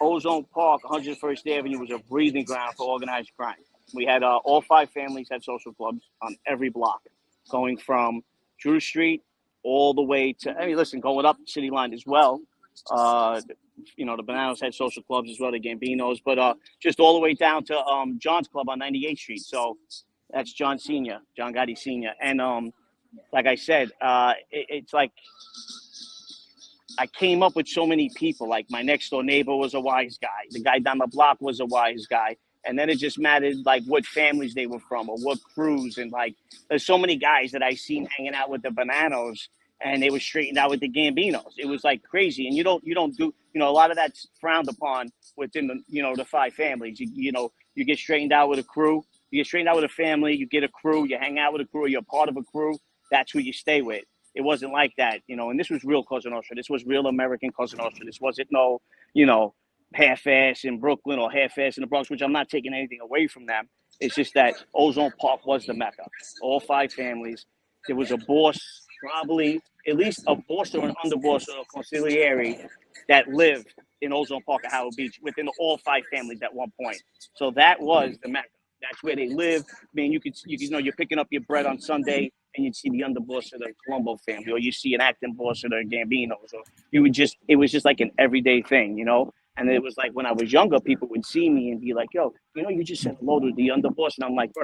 Ozone Park, 101st Avenue was a breeding ground for organized crime. We had all 5 families had social clubs on every block, going from Drew Street all the way to, I mean, listen, going up City Line as well. Uh, the Bananas had social clubs as well, the Gambinos, but just all the way down to John's Club on 98th Street. So that's John Sr., John Gotti Sr. And like I said, it's like I came up with so many people. Like my next door neighbor was a wise guy. The guy down the block was a wise guy. And then it just mattered like what families they were from or what crews. And like there's so many guys that I seen hanging out with the Bananos and they were straightened out with the Gambinos. It was like crazy. And you don't do, a lot of that's frowned upon within the 5 families. You get straightened out with a crew, you get straightened out with a family, you get a crew, you hang out with a crew, you're part of a crew. That's who you stay with. It wasn't like that, and this was real Cosa Nostra. This was real American Cosa Nostra. This wasn't no, half-ass in Brooklyn or half-ass in the Bronx, which I'm not taking anything away from them. It's just that Ozone Park was the Mecca. All 5 families. There was a boss, probably at least a boss or an underboss or a consigliere that lived in Ozone Park at Howard Beach within all 5 families at one point. So that was the Mecca. That's where they lived. I mean, you're picking up your bread on Sunday and you'd see the underboss of the Colombo family, or you see an acting boss of the Gambinos, or it was just like an everyday thing, And it was like when I was younger, people would see me and be like, yo, you just said hello to the underboss. And I'm like, bro,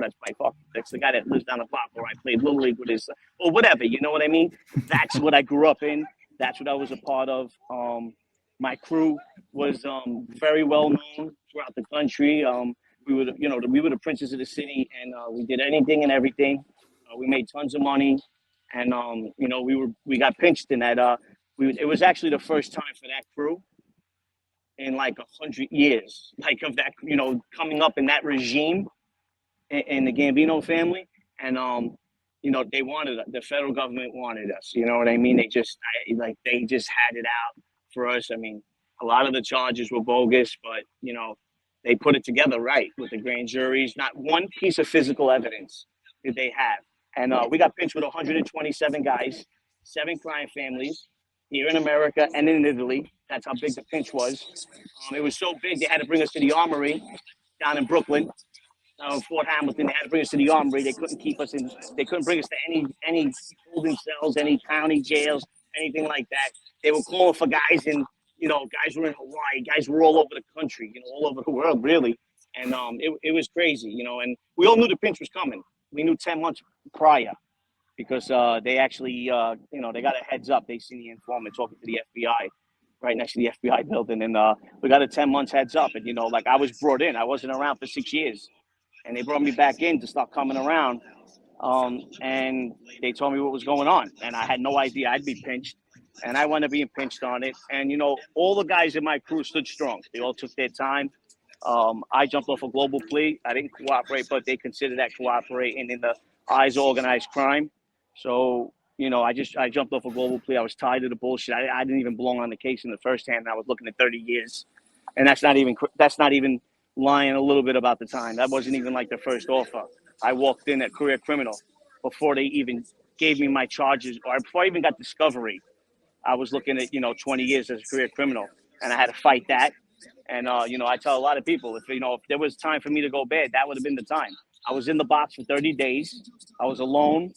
that's the guy that lives down the block where I played Little League with his, or whatever, you know what I mean? That's what I grew up in. That's what I was a part of. My crew was very well known throughout the country. We were the princes of the city, and we did anything and everything. We made tons of money, and we got pinched in that. It was actually the first time for that crew in like 100 years, like of that, coming up in that regime in the Gambino family, and they wanted the federal government wanted us. You know what I mean? They just had it out for us. I mean, a lot of the charges were bogus, but they put it together right with the grand juries. Not one piece of physical evidence did they have. And we got pinched with 127 guys, 7 crime families here in America and in Italy. That's how big the pinch was. It was so big, they had to bring us to the Armory down in Brooklyn, Fort Hamilton. They had to bring us to the Armory. They couldn't keep us in. They couldn't bring us to any holding cells, any county jails, anything like that. They were calling for guys in, guys were in Hawaii. Guys were all over the country, all over the world, really. And it was crazy, and we all knew the pinch was coming. We knew 10 months prior because they actually, they got a heads up. They seen the informant talking to the FBI right next to the FBI building. And we got a 10 months heads up. And, I was brought in. I wasn't around for 6 years. And they brought me back in to start coming around. And they told me what was going on. And I had no idea I'd be pinched. And I wound up being pinched on it. And, all the guys in my crew stood strong. They all took their time. I jumped off a global plea. I didn't cooperate, but they considered that cooperating in the eyes of organized crime. So, I jumped off a global plea. I was tired of the bullshit. I didn't even belong on the case in the first hand. I was looking at 30 years. And that's not even lying a little bit about the time. That wasn't even like the first offer. I walked in at career criminal before they even gave me my charges, or before I even got discovery. I was looking at, 20 years as a career criminal, and I had to fight that. And, I tell a lot of people, if there was time for me to go bad, that would have been the time. I was in the box for 30 days. I was alone.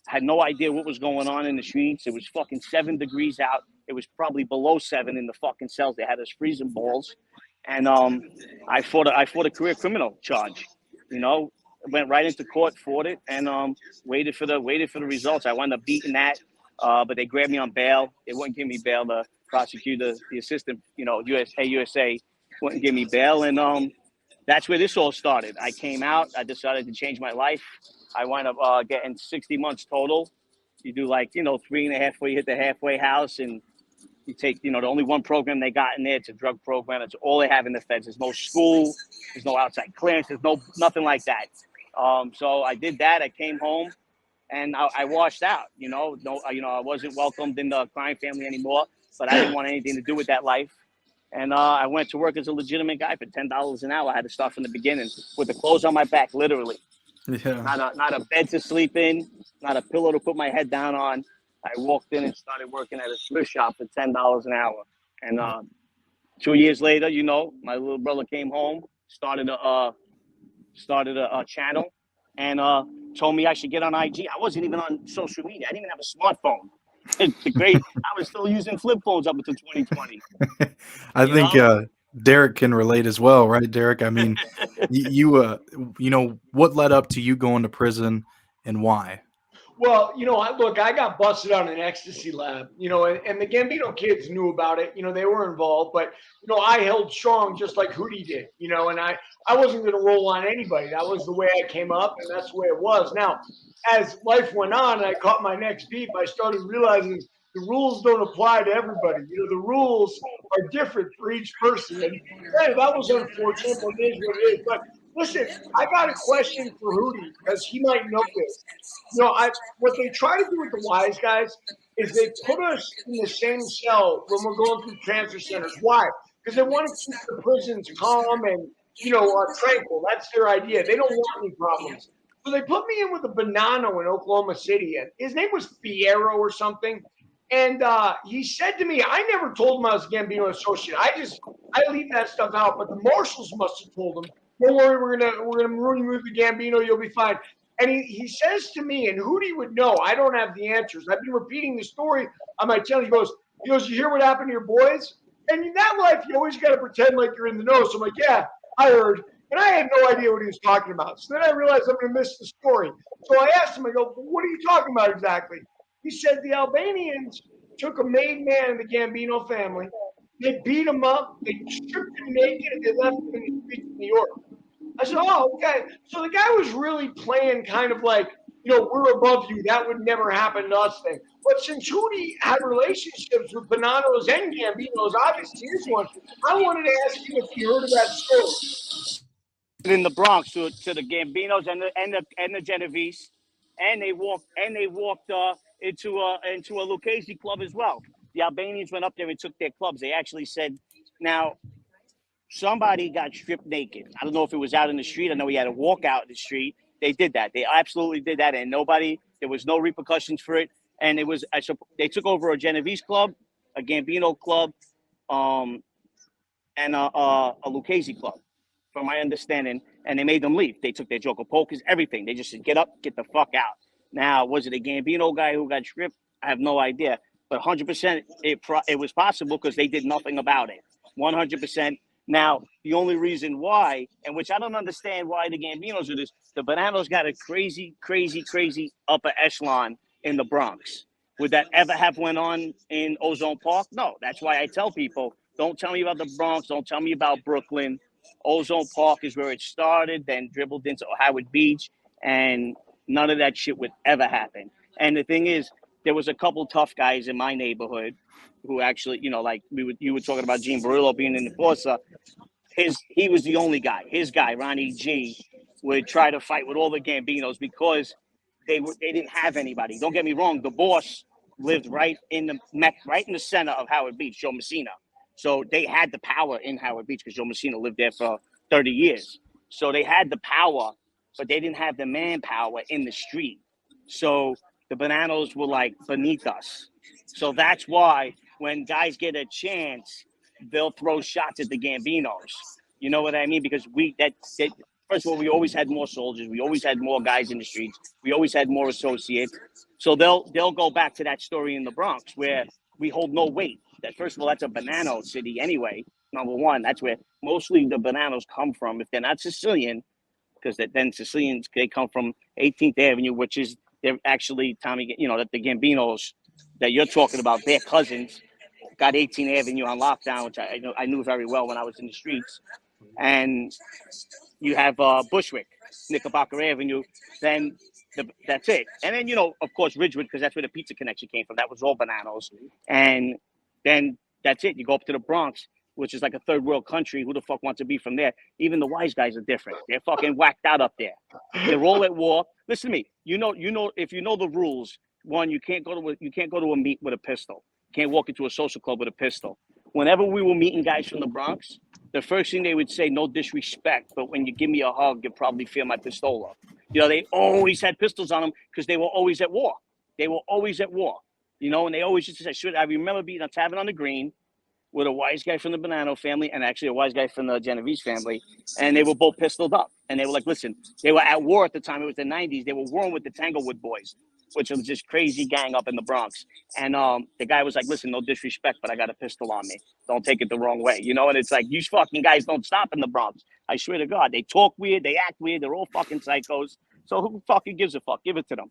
Had no idea what was going on in the streets. It was fucking 7 degrees out. It was probably below 7 in the fucking cells. They had us freezing balls. And I fought a career criminal charge. Went right into court, fought it, and waited for the results. I wound up beating that, but they grabbed me on bail. They wouldn't give me bail. The prosecutor, the assistant, USA wouldn't give me bail, and that's where this all started. I came out. I decided to change my life. I wound up getting 60 months total. You do 3.5 where you hit the halfway house, and you take, the only one program they got in there. It's a drug program. It's all they have in the feds. There's no school. There's no outside clearance. There's nothing like that. So I did that. I came home, and I washed out. I wasn't welcomed in the crime family anymore. But I didn't want anything to do with that life. And I went to work as a legitimate guy for $10 an hour. I had to start from the beginning with the clothes on my back, literally. Yeah. Not a bed to sleep in, not a pillow to put my head down on. I walked in and started working at a thrift shop for $10 an hour. And 2 years later, my little brother came home, started a channel, and told me I should get on IG. I wasn't even on social media. I didn't even have a smartphone. I was still using flip phones up until 2020. I You think know, Derek can relate as well, right, Derek? I mean, what led up to you going to prison and why? Well, I got busted on an ecstasy lab, and the Gambino kids knew about it. They were involved, but, I held strong just like Hootie did, and I wasn't going to roll on anybody. That was the way I came up, and that's the way it was. Now, as life went on and I caught my next beat, I started realizing the rules don't apply to everybody. The rules are different for each person. And hey, that was unfortunate, but it is what it is. But listen, I got a question for Hootie because he might know this. What they try to do with the wise guys is they put us in the same cell when we're going through transfer centers. Why? Because they want to keep the prisons calm and tranquil. That's their idea. They don't want any problems. So they put me in with a Bonanno in Oklahoma City, and his name was Fierro or something. And he said to me, I never told him I was a Gambino associate. I leave that stuff out, but the marshals must have told him. Don't worry, we're gonna remove the Gambino. You'll be fine. And he says to me, and Hootie would know, I don't have the answers. I've been repeating the story on my channel. He goes, you hear what happened to your boys? And in that life, you always got to pretend like you're in the know. So I'm like, yeah, I heard. And I had no idea what he was talking about. So then I realized I'm going to miss the story. So I asked him, I go, what are you talking about exactly? He said the Albanians took a made man in the Gambino family. They beat him up. They stripped him naked and they left him in the streets of New York. I said, oh, okay. So the guy was really playing kind of like, we're above you. That would never happen to us thing. But since Hootie had relationships with Bonanos and Gambinos, obviously here's one. I wanted to ask you if you heard of that story. in the Bronx to the Gambinos and the Genovese, and they walked into a Lucchese club as well. The Albanians went up there and took their clubs. They actually said, now somebody got stripped naked. I don't know if it was out in the street. I know he had to walk out in the street. They did that. They absolutely did that, and there was no repercussions for it. And they took over a Genovese club, a Gambino club, and a Lucchese club, from my understanding, and they made them leave. They took their Joker pokers, everything. They just said, get up, get the fuck out. Now, was it a Gambino guy who got stripped? I have no idea. But 100% it was possible because they did nothing about it. 100%. Now, the only reason why, and which I don't understand why the Gambinos do this, the Bonanos got a crazy, crazy, crazy upper echelon in the Bronx. Would that ever have went on in Ozone Park? No. That's why I tell people, don't tell me about the Bronx. Don't tell me about Brooklyn. Ozone Park is where it started, then dribbled into Howard Beach, and none of that shit would ever happen. And the thing is, there was a couple tough guys in my neighborhood who actually, like you were talking about Gene Barillo being in the Forza. He was the only guy. His guy, Ronnie G, would try to fight with all the Gambinos because they didn't have anybody. Don't get me wrong. The boss lived right in the center of Howard Beach, Joe Messina. So they had the power in Howard Beach because Joe Messina lived there for 30 years. So they had the power, but they didn't have the manpower in the street. So the Bonanos were like beneath us. So that's why when guys get a chance, they'll throw shots at the Gambinos. You know what I mean? Because first of all, we always had more soldiers. We always had more guys in the streets. We always had more associates. So they'll go back to that story in the Bronx where we hold no weight. That first of all, that's a Bonano city anyway. Number one, that's where mostly the Bonanos come from. If they're not Sicilian, because then Sicilians, they come from 18th Avenue, which is they're actually Tommy. That the Gambinos that you're talking about, their cousins got 18th Avenue on lockdown, which I knew very well when I was in the streets. And you have Bushwick, Knickerbocker Avenue. Then that's it. And then of course Ridgewood, because that's where the pizza connection came from. That was all Bonanos. And then that's it. You go up to the Bronx, which is like a third world country. Who the fuck wants to be from there? Even the wise guys are different. They're fucking whacked out up there. They're all at war. Listen to me. If you know the rules, one, you can't go to a meet with a pistol. You can't walk into a social club with a pistol. Whenever we were meeting guys from the Bronx, the first thing they would say, no disrespect, but when you give me a hug, you'll probably feel my pistola. They always had pistols on them because they were always at war. They were always at war. And they always used to say, I remember being a tavern on the Green with a wise guy from the Bonanno family and actually a wise guy from the Genovese family, and they were both pistoled up. And they were like, listen, they were at war at the time. It was the 90s. They were warring with the Tanglewood Boys, which was this crazy gang up in the Bronx. And the guy was like, listen, no disrespect, but I got a pistol on me. Don't take it the wrong way. You know, and it's like, you fucking guys don't stop in the Bronx. I swear to God. They talk weird. They act weird. They're all fucking psychos. So who fucking gives a fuck? Give it to them.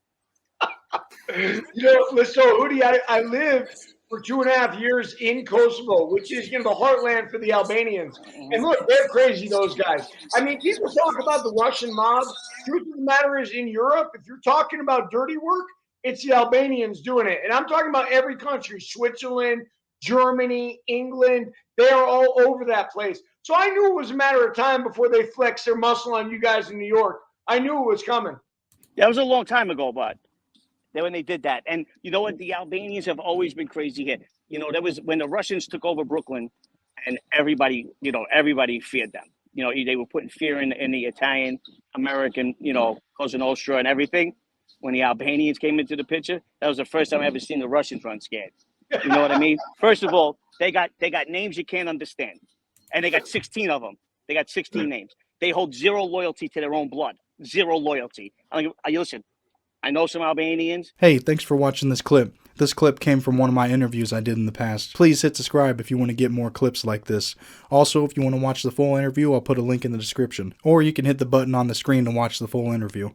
You know, so Hootie, I lived for 2.5 years in Kosovo, which is, you know, the heartland for the Albanians. And look, they're crazy, those guys. I mean, people talk about the Russian mob. Truth of the matter is, in Europe, if you're talking about dirty work, it's the Albanians doing it. And I'm talking about every country, Switzerland, Germany, England. They are all over that place. So I knew it was a matter of time before they flexed their muscle on you guys in New York. I knew it was coming. That was a long time ago, but when they did that. And you know what? The Albanians have always been crazy here. You know, that was when the Russians took over Brooklyn, and everybody feared them. You know, they were putting fear in the Italian, American, you know, Cosa Nostra and everything. When the Albanians came into the picture, that was the first time I ever seen the Russians run scared. You know what I mean? First of all, they got names you can't understand. And they got 16 of them. They got 16 names. They hold zero loyalty to their own blood. Zero loyalty. I mean, listen, I know some Albanians. Hey, thanks for watching this clip. This clip came from one of my interviews I did in the past. Please hit subscribe if you want to get more clips like this. Also, if you want to watch the full interview, I'll put a link in the description. Or you can hit the button on the screen to watch the full interview.